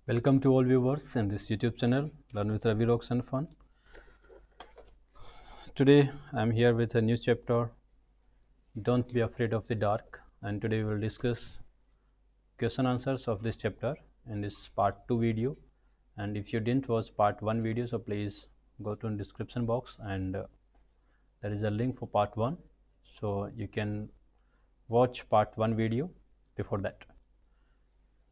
Welcome to all viewers in this YouTube channel, Learn with Ravi Rocks and Fun. Today I am here with a new chapter, Don't Be Afraid of the Dark, and today we will discuss question answers of this chapter in this part 2 video. And if you didn't watch part 1 video, so please go to the description box and there is a link for part 1, so you can watch part 1 video before that.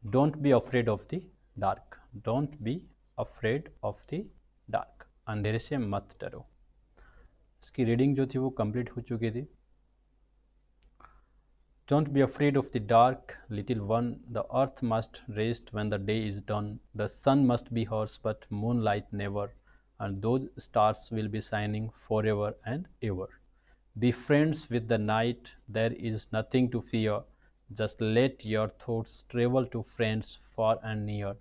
Don't be afraid of the dark. Don't be afraid of the dark. अंधेरे से मत डरो. इसकी reading जो थी वो complete हो चुकी थी. Don't be afraid of the dark, little one. The earth must rest when the day is done. The sun must be harsh, but moonlight never, and those stars will be shining forever and ever. Be friends with the night. There is nothing to fear. Just let your thoughts travel to friends far and near.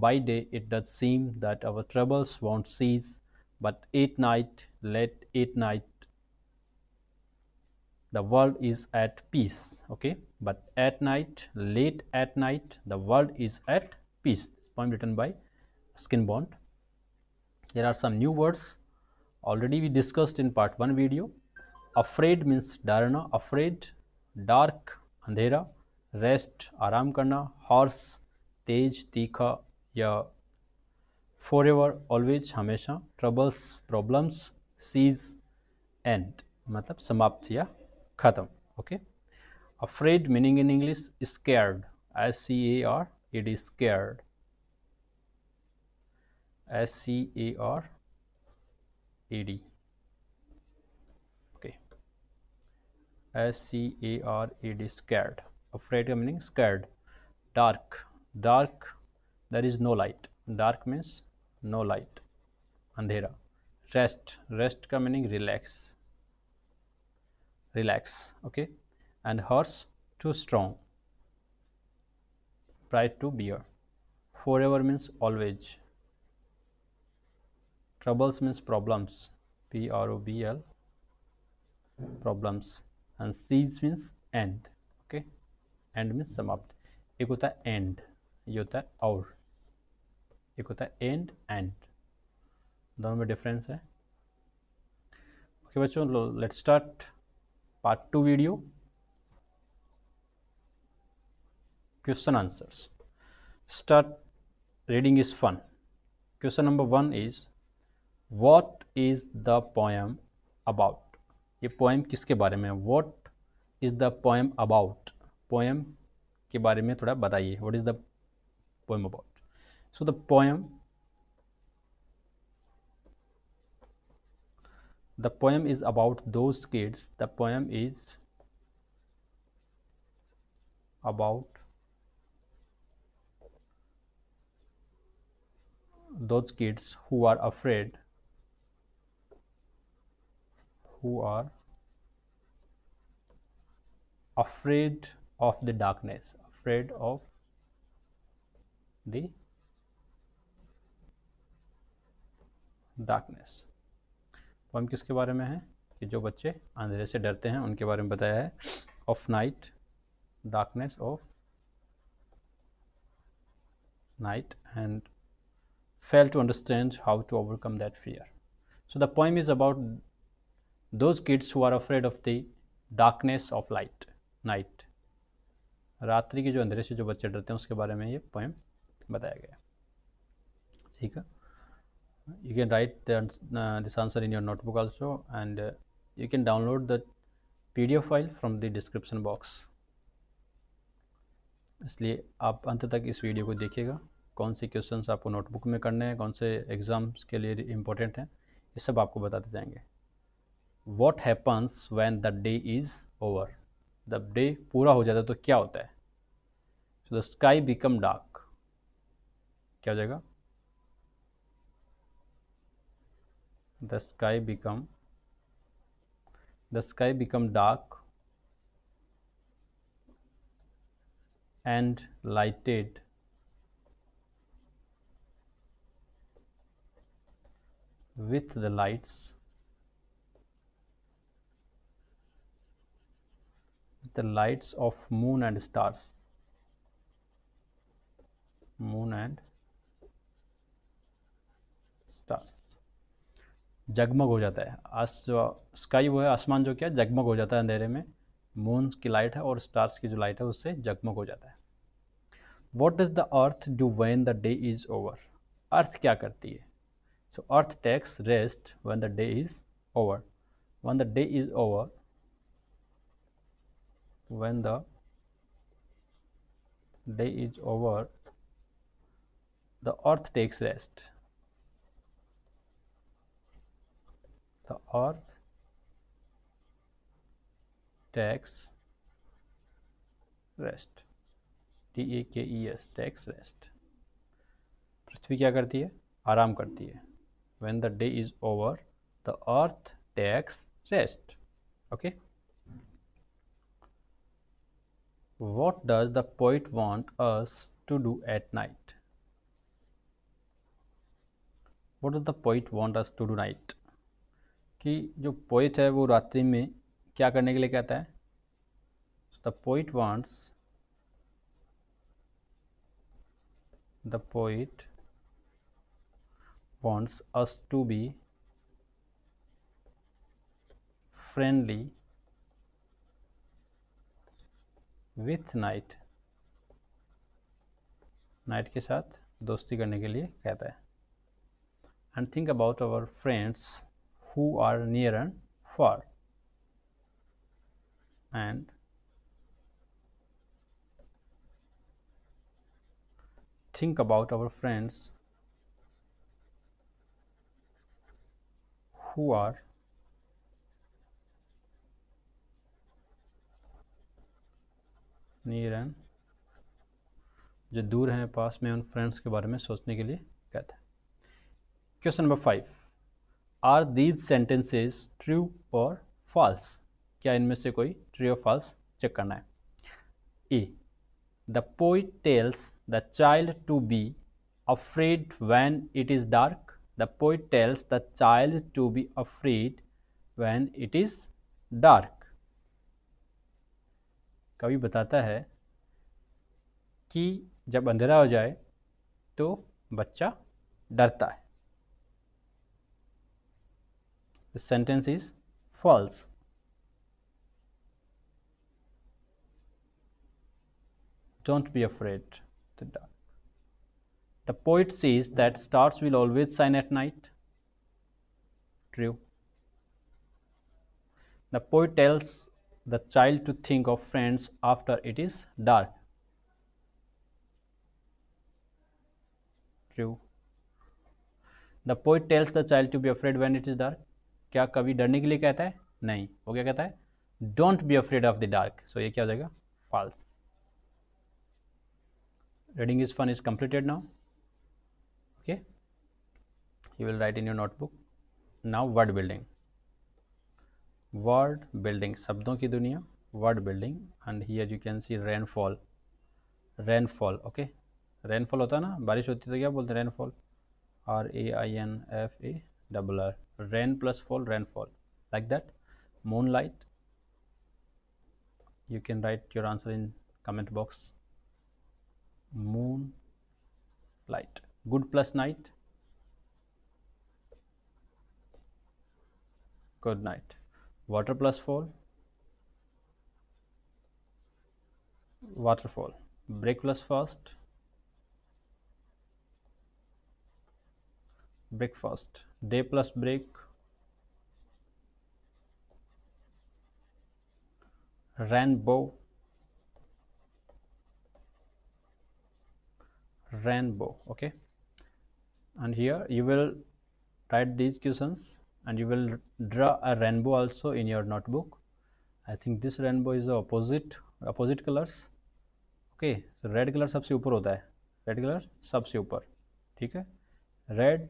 By day it does seem that our troubles won't cease, but at night, late at night, the world is at peace. Okay, but at night, late at night, the world is at peace. This poem written by Skinbond. There are some new words already we discussed in part 1 video. Afraid means डरना, afraid. Dark अंधेरा. Rest आराम करना. Harsh तेज तीखा या forever always हमेशा. Troubles problems. Cease end मतलब समाप्त या खत्म. Okay. Afraid meaning in English scared. SCARED, scared. SCARED. Okay. SCARED, scared. Afraid meaning scared. Dark. Dark, there is no light. Dark means no light. अंधेरा. Rest. Rest का meaning relax. Relax. Okay. And harsh, too strong. Pride to bear. Forever means always. Troubles means problems. PROBL, problems. And cease means end. Okay. End means समाप्त. एक होता है end, ये होता है और. एक होता है end and. दोनों में डिफरेंस है. ओके बच्चों, let's start part 2 video. Question answers. Start. Reading is fun. Question number 1 is, what is the poem about? ये poem किसके बारे में है? What is the poem about? Poem के बारे में थोड़ा बताइए. What is the poem about? So the poem is about those kids. The poem is about those kids who are afraid of the darkness. Afraid of the darkness. Poem किसके बारे में है? कि जो बच्चे अंधेरे से डरते हैं उनके बारे में बताया है. Of night, darkness of night, and fail to understand how to overcome that fear. So the poem is about those kids who are afraid of the darkness of night. रात्रि के जो अंधेरे से जो बच्चे डरते हैं उसके बारे में ये पोएम बताया गया. ठीक है. You can write this answer in your notebook also, and you can download the PDF file from the description box. इसलिए आप अंत तक इस वीडियो को देखिएगा. कौन से क्वेश्चंस आपको नोटबुक में करने हैं, कौन से एग्जाम्स के लिए इम्पोर्टेंट हैं, ये सब आपको बताते जाएंगे. What happens when the day is over? जब डे पूरा हो जाता है तो क्या होता है? So the sky become dark. क्या हो जाएगा? The sky become dark and lighted with the lights of moon and stars. Stars, जगमग हो जाता है। आज जो स्काई वो है आसमान जो क्या जगमग हो जाता है अंधेरे में, मून की लाइट है और स्टार्स की जो लाइट है उससे जगमग हो जाता है। What does the earth do when the day is over? Earth क्या करती है? So earth takes rest when the day is over. When the day is over, when the day is over, the earth takes rest. The earth takes rest. TAKES, takes rest. पृथ्वी क्या करती है? आराम करती है। When the day is over, the earth takes rest. Okay. What does the poet want us to do at night? What does the poet want us to do night? कि जो poet है वो रात्रि में क्या करने के लिए कहता है? The poet wants us to be friendly with night. Night के साथ दोस्ती करने के लिए कहता है। And think about our friends who are near and far. And think about our friends who are near and, जो दूर हैं पास में, उन फ्रेंड्स के बारे में सोचने के लिए कहता है। Question number 5, are these sentences true और फॉल्स? क्या इनमें से कोई ट्रू और फॉल्स चेक करना है। A, the poet tells the child to be afraid when it is dark. The poet tells the child to be afraid when it is dark. कवि बताता है कि जब अंधेरा हो जाए तो बच्चा डरता है। The sentence is false. Don't be afraid. The poet says that stars will always shine at night. True. The poet tells the child to think of friends after it is dark. True. The poet tells the child to be afraid when it is dark. क्या कवि डरने के लिए कहता है? नहीं, वो क्या कहता है? Don't be afraid of the dark. So ये क्या हो जाएगा? False. Reading is fun is completed now. Okay. You will write in your notebook. Now word building. Word building, शब्दों की दुनिया, word building. And here you can see rainfall. Rainfall. Okay. Rainfall होता है ना, बारिश होती है तो क्या बोलते हैं? Rainfall. RAINFALL. Rain plus fall, rainfall. Like that. Moonlight. You can write your answer in comment box. Moonlight. Good plus night. Good night. Water plus fall. Waterfall. Break plus fast. Breakfast. Day plus break. Rainbow. Rainbow. Okay. And here you will write these questions and you will draw a rainbow also in your notebook. I think this rainbow is the opposite colors. Okay. So red color सबसे ऊपर होता है, red color सबसे ऊपर, ठीक है। red,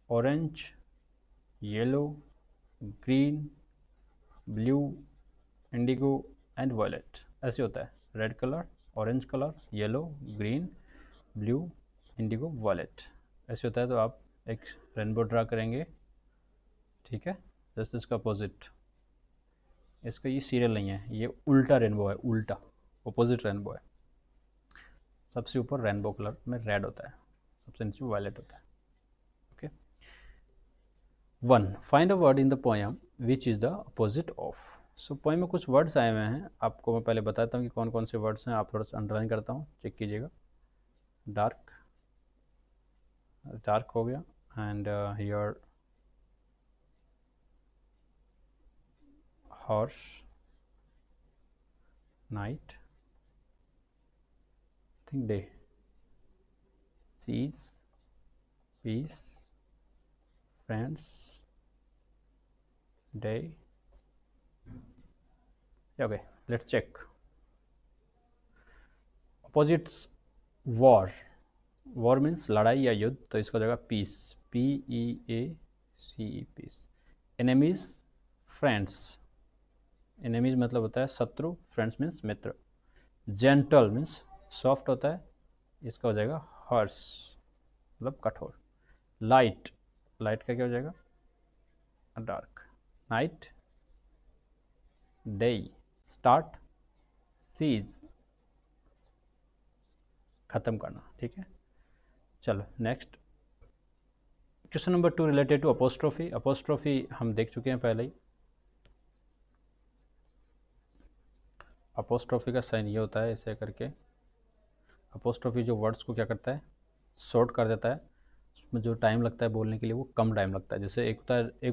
orange, yellow, green, blue, indigo and violet, ऐसे होता है। Red colour, orange colour, yellow, green, blue, indigo, violet, ऐसे होता है। तो आप एक रेनबो ड्रा करेंगे, ठीक है। जस्ट इसका अपोजिट, इसका ये सीरियल नहीं है, ये उल्टा रेनबो है, उल्टा अपोजिट रेनबो है। सबसे ऊपर रेनबो कलर में रेड होता है, सबसे नीचे वायलेट होता है। Okay. One, find a word in the poem which is the opposite of. So poem में कुछ वर्ड्स आए हुए हैं, आपको मैं पहले बताता हूँ कि कौन कौन से वर्ड्स हैं, आप थोड़ा सा अंडरलाइन करता हूँ, चेक कीजिएगा। डार्क, डार्क हो गया, and here horse, night, think day, cease, peace, friends, day. Okay, let's check. Opposites, war, war means लड़ाई या युद्ध, तो इसका हो जाएगा peace, PEACE, peace. Enemies, friends, enemies मतलब होता है शत्रु, फ्रेंड्स मीन्स मित्र। जेंटल मीन्स सॉफ्ट होता है, इसका हो जाएगा हर्ष, मतलब कठोर। लाइट, लाइट का क्या हो जाएगा, dark. Night, day, start, cease, खत्म करना। ठीक है, चलो next. Question number 2 related to apostrophe. Apostrophe हम देख चुके हैं पहले ही। अपोस्ट्रोफी का साइन ये होता है ऐसे करके। अपोस्ट्रोफी जो वर्ड्स को क्या करता है, शॉर्ट कर देता है, उसमें जो टाइम लगता है बोलने के लिए वो कम टाइम लगता है। जैसे एक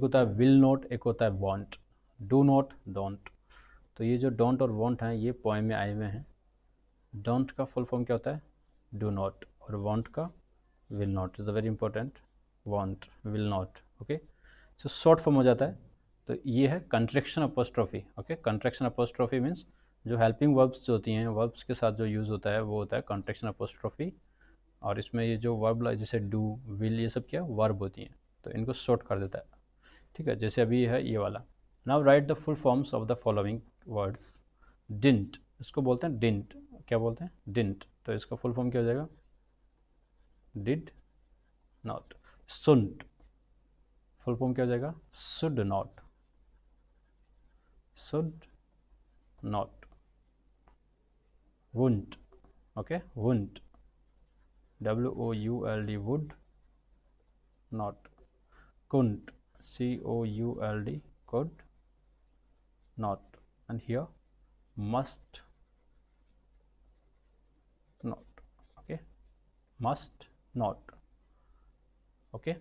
होता है विल नॉट, एक होता है वॉन्ट, डू नॉट, डोंट। तो ये जो डोंट और वॉन्ट हैं ये पोएम में आए हुए हैं। डोंट का फुल फॉर्म क्या होता है, डू नॉट, और वॉन्ट का will not, is a very important, want, will not. Okay, so short form हो जाता है। तो ये है contraction apostrophe. Okay, contraction apostrophe means जो हेल्पिंग वर्ब्स जो होती हैं, वर्ब्स के साथ जो यूज़ होता है वो होता है कंट्रैक्शन अपोस्ट्रोफी। और इसमें ये जो वर्ब जैसे डू, विल, ये सब क्या वर्ब होती हैं, तो इनको शॉर्ट कर देता है। ठीक है, जैसे अभी है ये वाला। Now right the full forms of the following words. Didn't, इसको बोलते हैं डिंट, क्या बोलते हैं, डिंट, तो इसका फुल फॉर्म क्या हो जाएगा, did not. Should, full form क्या हो जाएगा, should not, should not. Wouldn't, okay, wouldn't, WOULD, would not. couldn't, COULD, could not. And here must not. Okay, must not. Okay,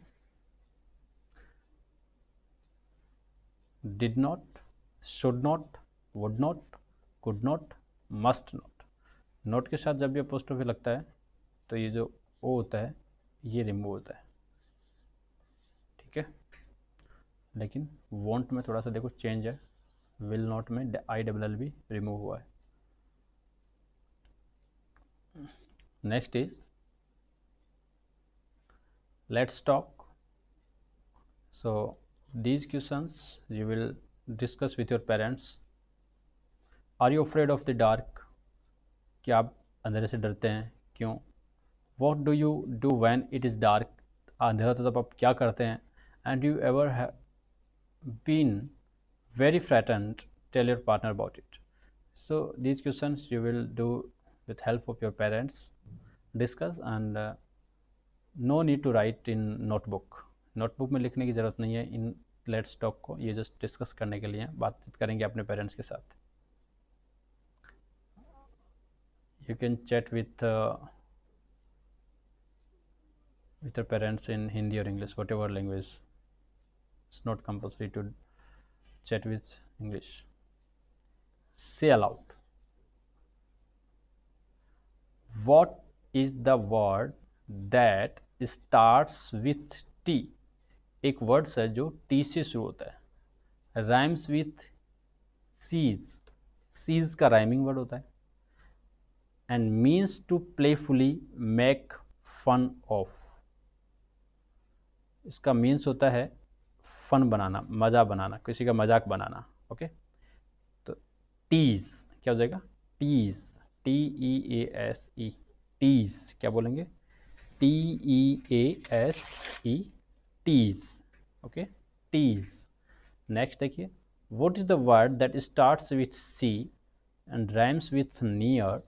did not, should not, would not, could not, must not. Note के साथ जब भी apostrophe लगता है तो ये जो ओ होता है ये रिमूव होता है। ठीक है, लेकिन वॉन्ट में थोड़ा सा देखो चेंज है, विल नॉट में ILL भी रिमूव हुआ है। Next is let's talk. So these questions you will discuss with your parents. Are you afraid of the dark? क्या आप अंधेरे से डरते हैं, क्यों? What do you do when it is dark? अंधेरा तो तब आप क्या करते हैं? And you ever have been very frightened? Tell your partner about it. So these questions you will do with help of your parents, discuss, and no need to write in notebook. Notebook में लिखने की ज़रूरत नहीं है in let's talk को, ये just discuss करने के लिए बातचीत करेंगे अपने पेरेंट्स के साथ। You can chat with your parents in Hindi or English, whatever language. It's not compulsory to chat with English. Say aloud. What is the word that starts with T? एक words है जो T से शुरू होता है, rhymes with cease, cease का rhyming word होता है, and means to playfully make fun of, इसका मीन्स होता है फन बनाना, मज़ा बनाना, किसी का मजाक बनाना। ओके, तो टीज क्या हो जाएगा, टीज, TEASE, टीज क्या बोलेंगे, TEASE, tease. Okay, tease. Next देखिए, what is the word that starts with C and rhymes with near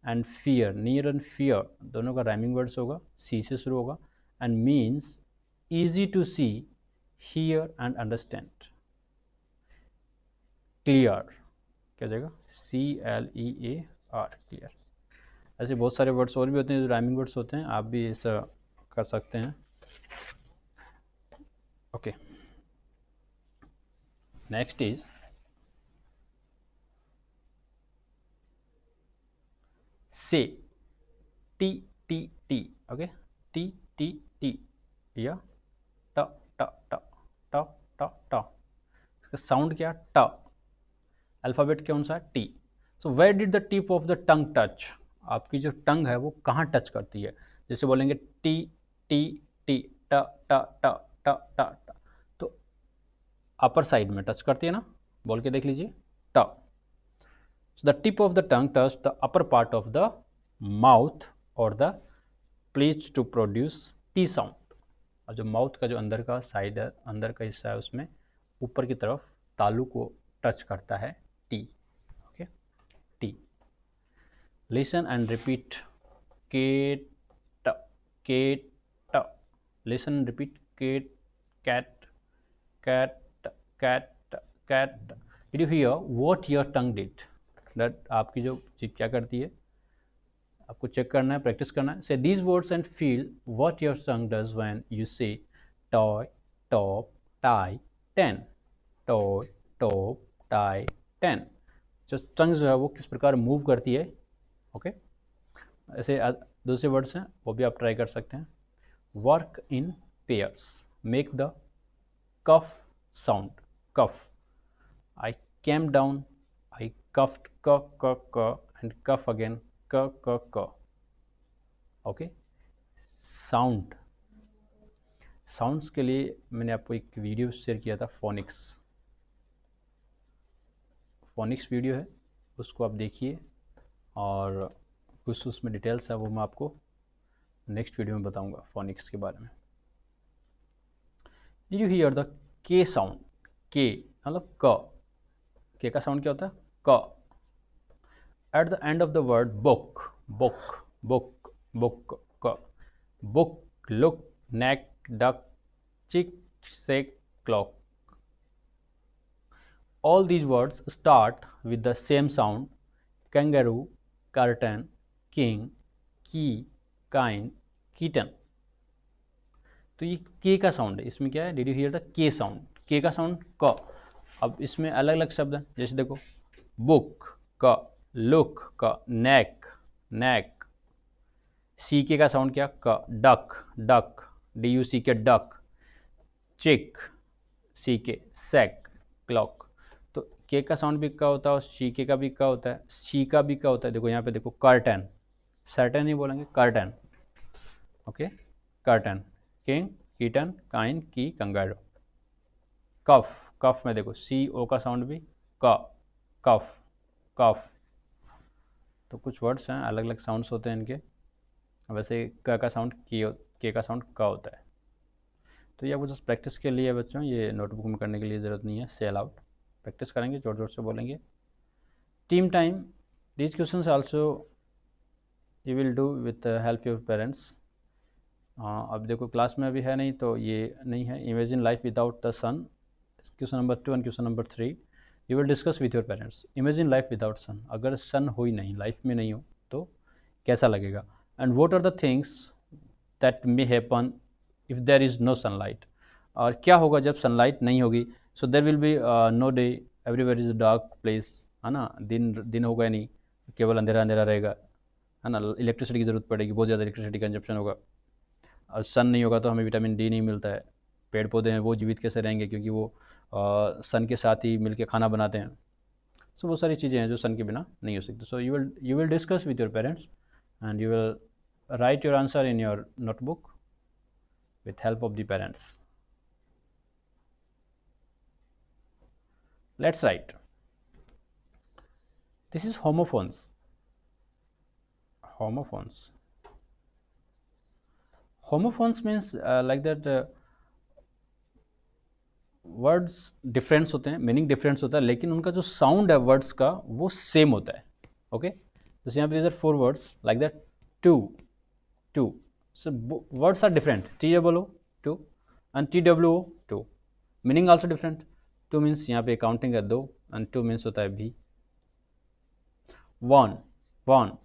and fear. Near and fear दोनों का राइमिंग वर्ड्स होगा, सी से शुरू होगा, and means easy to see hear and understand, clear क्या जाएगा, CLEAR clear। ऐसे बहुत सारे वर्ड्स और भी होते हैं जो राइमिंग वर्ड्स होते हैं, आप भी ऐसा कर सकते हैं। ओके, नेक्स्ट इज से, T ओके, T या ट ट ट ट ट ट, इसका साउंड क्या, ट, अल्फ़ाबेट कौन सा, T. So where did the tip of the tongue touch, आपकी जो टंग है वो कहाँ टच करती है, जैसे बोलेंगे टी टी टी ट ट ट ट ट ट, तो अपर साइड में टच करती है ना, बोल के देख लीजिए, ट। So the tip of the tongue touch the upper part of the mouth और the please to produce T sound, और जो माउथ का जो अंदर का साइड है, अंदर का हिस्सा है, उसमें ऊपर की तरफ तालू को टच करता है T. Okay, T. Listen and repeat, cat cat, listen and repeat, cat cat cat cat cat. Did you hear what your tongue did, that आपकी जो जीभ क्या करती है, आपको चेक करना है, प्रैक्टिस करना है। Say these words and feel what your tongue does when you say toy top tie ten, toy top tie ten, जो टंग जो है वो किस प्रकार मूव करती है। ओके, ऐसे दूसरे वर्ड्स हैं वो भी आप ट्राई कर सकते हैं। Work in pairs, make the cough sound, cough, I came down, I coughed क क क एंड कफ अगेन क क क। ओके, साउंड, साउंड्स के लिए मैंने आपको एक वीडियो शेयर किया था, फोनिक्स, फोनिक्स वीडियो है, उसको आप देखिए, और कुछ उसमें डिटेल्स है वो मैं आपको नेक्स्ट वीडियो में बताऊंगा फोनिक्स के बारे में। डिड यू हियर द के साउंड, के मतलब क, के का साउंड क्या होता है, क। At the end of the word book, book book book, क, बुक, लुक, नेक, डक, चिक, सेक, clock. All these words start with the same sound, kangaroo, curtain, king, key, kind, kitten. तो ये के का साउंड है, इसमें क्या है, डिड यू हियर द के साउंड, के का साउंड क। अब इसमें अलग अलग शब्द हैं, जैसे देखो बुक क, लुक क, नेक नेक, सी के का साउंड क्या, क, duck duck, D U C K duck, चिक, सी के सैक, क्लॉक। तो के का साउंड भी का होता है और सी के का भी का होता है, सी का भी का होता है। देखो यहाँ पे देखो, कर्टन, सर्टन नहीं बोलेंगे, curtain. Okay, curtain, king, kitten, kine, key, kangaroo. Cough, cough में देखो सी ओ का साउंड भी का, कफ कफ। तो कुछ वर्ड्स हैं अलग अलग साउंड्स होते हैं इनके, वैसे क का साउंड के का साउंड का होता है। तो ये आपको जस्ट प्रैक्टिस के लिए बच्चों, ये नोटबुक में करने के लिए ज़रूरत नहीं है, से अलाउड प्रैक्टिस करेंगे, जोर जोर से बोलेंगे। Team time, these questions also you will do with help your parents. अब देखो क्लास में अभी है नहीं तो ये नहीं है, imagine life without the sun, question number 2 and question number 3 you will discuss with your parents. Imagine life without sun, अगर सन हो ही नहीं, लाइफ में नहीं हो तो कैसा लगेगा। And what are the things that may happen if there is no sunlight, और क्या होगा जब सनलाइट नहीं होगी। So there will be no day, everywhere is dark place, है ना, दिन दिन होगा नहीं, केवल अंधेरा अंधेरा रहेगा, है ना, इलेक्ट्रिसिटी की ज़रूरत पड़ेगी, बहुत ज़्यादा इलेक्ट्रिसिटी कंजप्शन होगा। सन नहीं होगा तो हमें विटामिन डी नहीं मिलता है, पेड़ पौधे हैं वो जीवित कैसे रहेंगे, क्योंकि वो सन के साथ ही मिलके खाना बनाते हैं। सो बहुत सारी चीज़ें हैं जो सन के बिना नहीं हो सकती। So you will discuss with your parents and you will write your answer in your notebook with help of the parents. Let's write. This is homophones. Homophones. Homophones means like that words difference होते हैं, meaning difference होता है, लेकिन उनका जो sound है words का वो सेम होता है। ओके, जैसे यहाँ पे these are 4 words like that, two, so words are different, TWO 2 and TWO 2, meaning also different. Two means यहाँ पे काउंटिंग है 2 एंड 2 मीन्स होता है भी। वॉन, वॉन,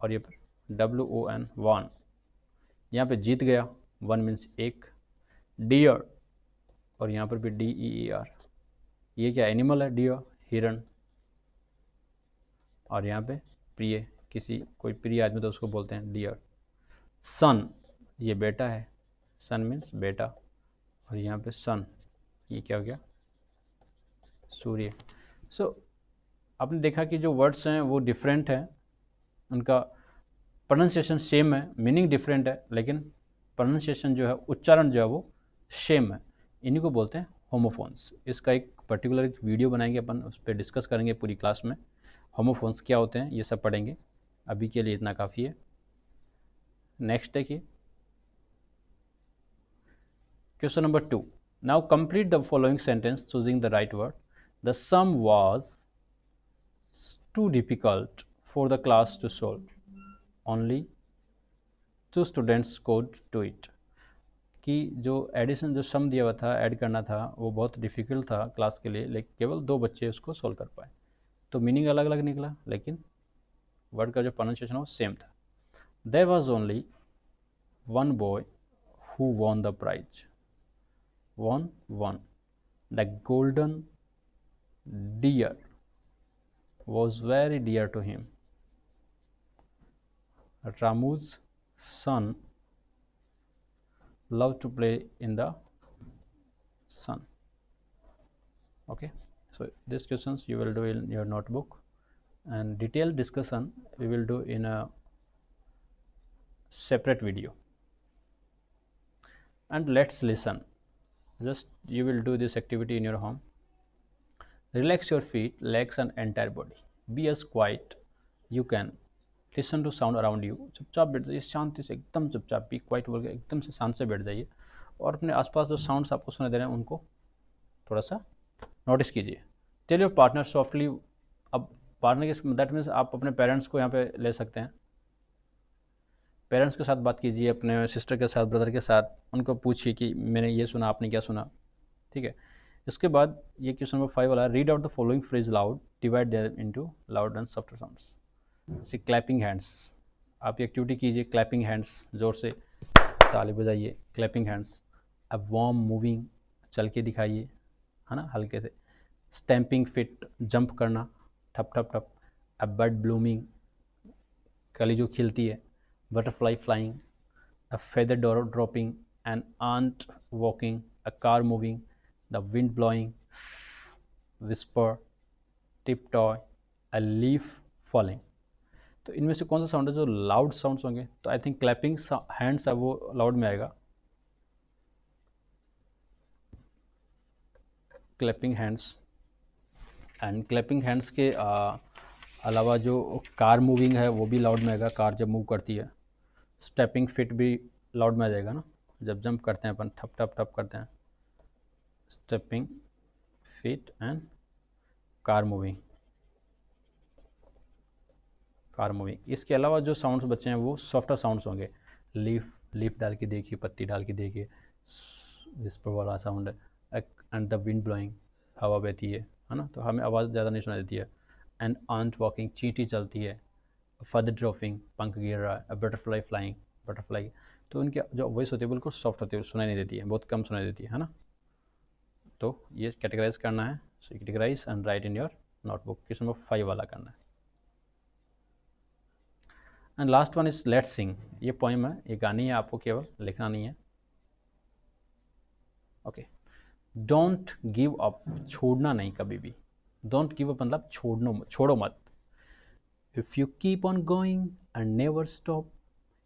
और ये WON, वॉन, यहाँ पे जीत गया, 1 मीन्स एक। डियर, और यहाँ पर भी DEER, ये क्या एनिमल है, डियर, हिरन। और यहाँ पे प्रिय, किसी कोई प्रिय आदमी तो उसको बोलते हैं डियर। सन, ये बेटा है, सन मीन्स बेटा, और यहाँ पे सन, ये क्या हो गया, सूर्य। सो आपने देखा कि जो वर्ड्स हैं वो डिफरेंट हैं, उनका प्रोनाउंसिएशन सेम है, मीनिंग डिफरेंट है, लेकिन प्रोनाउंसिएशन जो है, उच्चारण जो है वो सेम है। इन्हीं को बोलते हैं होमोफोन्स। इसका एक पर्टिकुलर वीडियो बनाएंगे अपन, उस पर डिस्कस करेंगे पूरी क्लास में, होमोफोन्स क्या होते हैं ये सब पढ़ेंगे। अभी के लिए इतना काफ़ी है। नेक्स्ट देखिए, question number 2। Now complete the following sentence choosing the right word. The sum was too difficult for the class to solve, only 2 students could do it. कि जो एडिशन, जो सम दिया हुआ था, ऐड करना था, वो बहुत डिफिकल्ट था क्लास के लिए, लेकिन केवल 2 बच्चे उसको सोल्व कर पाए। तो मीनिंग अलग अलग निकला, लेकिन वर्ड का जो प्रोनाउंसिएशन वो सेम था। There was only 1 boy who won the prize, won the golden deer was very dear to him. Ramu's son loved to play in the sun. Okay, so these questions you will do in your notebook, and detailed discussion we will do in a separate video. And let's listen. Just you will do this activity in your home. Relax your feet, legs and entire body. Be as quiet you can. Listen to sound around you. चुपचाप बैठ जाइए, शांति से, एकदम चुपचाप, B quite बोल के एकदम से शांत से बैठ जाइए, और अपने आसपास जो साउंड्स आपको सुनाई दे रहे हैं उनको थोड़ा सा नोटिस कीजिए। Tell your partner softly. अब पार्टनर के दैट मीन्स आप अपने पेरेंट्स को यहाँ पे ले सकते हैं। पेरेंट्स के साथ बात कीजिए, अपने सिस्टर के साथ, ब्रदर के साथ, उनको पूछिए कि मैंने ये सुना, आपने क्या सुना, ठीक है। इसके बाद ये क्वेश्चन नंबर 5 वाला, read out the following phrase loud, divide their into loud and softer sounds. C clapping hands, आप ये एक्टिविटी कीजिए, क्लैपिंग हैंड्स, जोर से ताली बजाइए, क्लैपिंग हैंड्स। अब वार्म मूविंग, चल के दिखाइए, है ना, हल्के से। स्टैम्पिंग फिट, जंप करना, ठप ठप ठप। अब बर्ड ब्लूमिंग, कली जो खिलती है। Butterfly flying, a feather dropping, an ant walking, a car moving, the wind blowing, whisper, tiptoe, a leaf falling। तो इनमें से कौन सा साउंड है जो लाउड साउंड्स होंगे? तो आई थिंक क्लैपिंग हैंड्स है वो लाउड में आएगा। Clapping hands, and clapping hands के अलावा जो कार मूविंग है वो भी लाउड में आएगा, कार जब मूव करती है। स्टेपिंग फिट भी लाउड में आ जाएगा ना, जब जंप करते हैं अपन, ठप ठप ठप करते हैं। Stepping fit and car moving, car moving. इसके अलावा जो साउंड्स बचे हैं वो सॉफ्टर साउंड्स होंगे। लीफ डाल के देखिए, पत्ती डाल के देखिए, विस्पर वाला साउंड है। एंड द विंड ब्लोइंग, हवा बहती है ना, तो हमें आवाज़ ज़्यादा नहीं सुनाई देती है। एंड आंट वॉकिंग, चींटी चलती है। फदर ड्रॉपिंग, पंख गिर रहा है। Butterfly flying, butterfly. तो उनकी जो वॉइस होती है बिल्कुल सॉफ्ट होती है, सुनाई नहीं देती है, बहुत कम सुनाई देती है ना। तो ये कैटेगराइज करना है, so categorise and write in your notebook. Question number 5 वाला करना है। And last one is let's sing. ये पोइम है, ये गानी है, आपको केवल लिखना नहीं है। ओके, डोंट गिव अप, छोड़ना नहीं कभी भी। डोंट गिव अप मतलब छोड़ो मत। If you keep on going and never stop,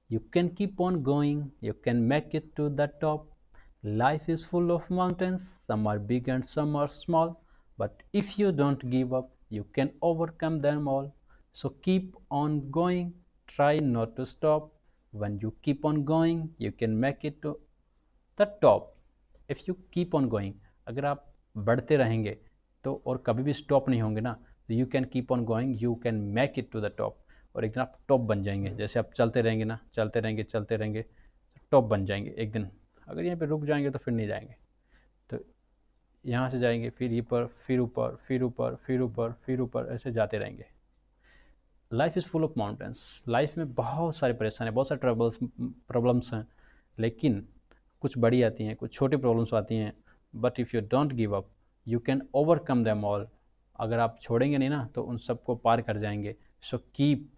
you can keep on going, you can make it to the top. Life is full of mountains, some are big and some are small, but if you don't give up, you can overcome them all. So keep on going, try not to stop. When you keep on going, you can make it to the top. If you keep on going, अगर आप बढ़ते रहेंगे तो, और कभी भी stop नहीं होंगे ना, तो you can keep on going, you can make it to the top. और एक दिन आप टॉप बन जाएंगे। जैसे आप चलते रहेंगे ना, चलते रहेंगे, टॉप बन जाएंगे एक दिन। अगर यहाँ पे रुक जाएंगे तो फिर नहीं जाएंगे। तो यहाँ से जाएंगे, फिर ऊपर, फिर ऊपर, फिर ऊपर, फिर ऊपर, फिर ऊपर, ऐसे जाते रहेंगे। Life is full of mountains. Life में बहुत सारे परेशानी, बहुत सारे प्रॉब्लम्स हैं, लेकिन कुछ बड़ी आती हैं, कुछ छोटी प्रॉब्लम्स आती हैं, but if you don't give up you can overcome them all. अगर आप छोड़ेंगे नहीं ना तो उन सबको पार कर जाएंगे। So keep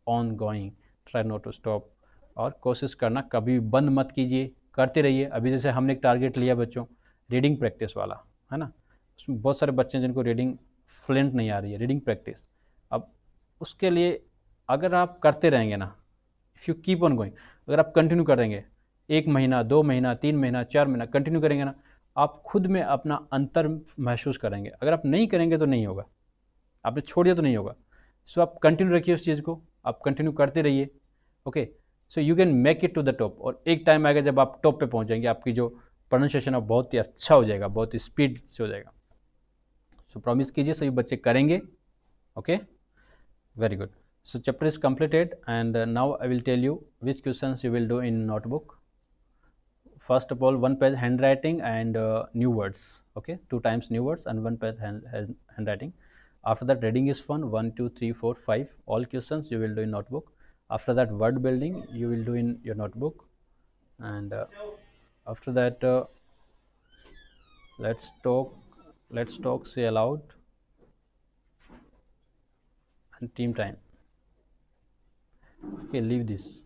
on going, try not to stop. और कोशिश करना कभी बंद मत कीजिए, करते रहिए। अभी जैसे हमने एक टारगेट लिया बच्चों, रीडिंग प्रैक्टिस वाला, है ना। उसमें बहुत सारे बच्चे हैं जिनको रीडिंग फ्लुएंट नहीं आ रही है, रीडिंग प्रैक्टिस। अब उसके लिए अगर आप करते रहेंगे ना, if you keep on going, अगर आप कंटिन्यू करेंगे 1 महीना, 2 महीना, 3 महीना, 4 महीना कंटिन्यू करेंगे ना, आप खुद में अपना अंतर महसूस करेंगे। अगर आप नहीं करेंगे तो नहीं होगा, आपने छोड़ दिया तो नहीं होगा। सो आप कंटिन्यू रखिए उस चीज़ को, आप कंटिन्यू करते रहिए। Okay, so you can make it to the top. और एक टाइम आएगा जब आप टॉप पे पहुंच जाएंगे, आपकी जो प्रोनाउंसिएशन है बहुत ही अच्छा हो जाएगा, बहुत ही स्पीड से हो जाएगा। सो प्रॉमिस कीजिए सभी बच्चे करेंगे। Okay, very good. So chapter is completed, and now I will tell you which questions you will do in notebook. First of all, one page handwriting and new words. Okay, 2 times new words and one page handwriting. After that, reading is fun. 1, 2, 3, 4, 5. All questions you will do in notebook. After that, word building you will do in your notebook. And after that, let's talk. Let's talk. Say aloud and team time. Okay, leave this.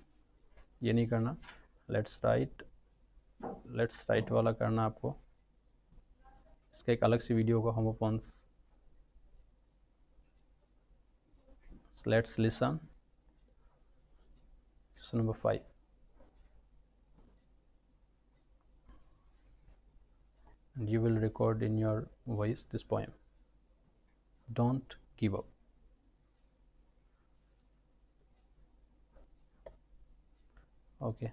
ये नहीं करना. Let's write वाला करना आपको। इसका एक अलग से वीडियो होगा, homophones. Let's listen. Question number 5, and you will record in your voice this poem. Don't give up. Okay,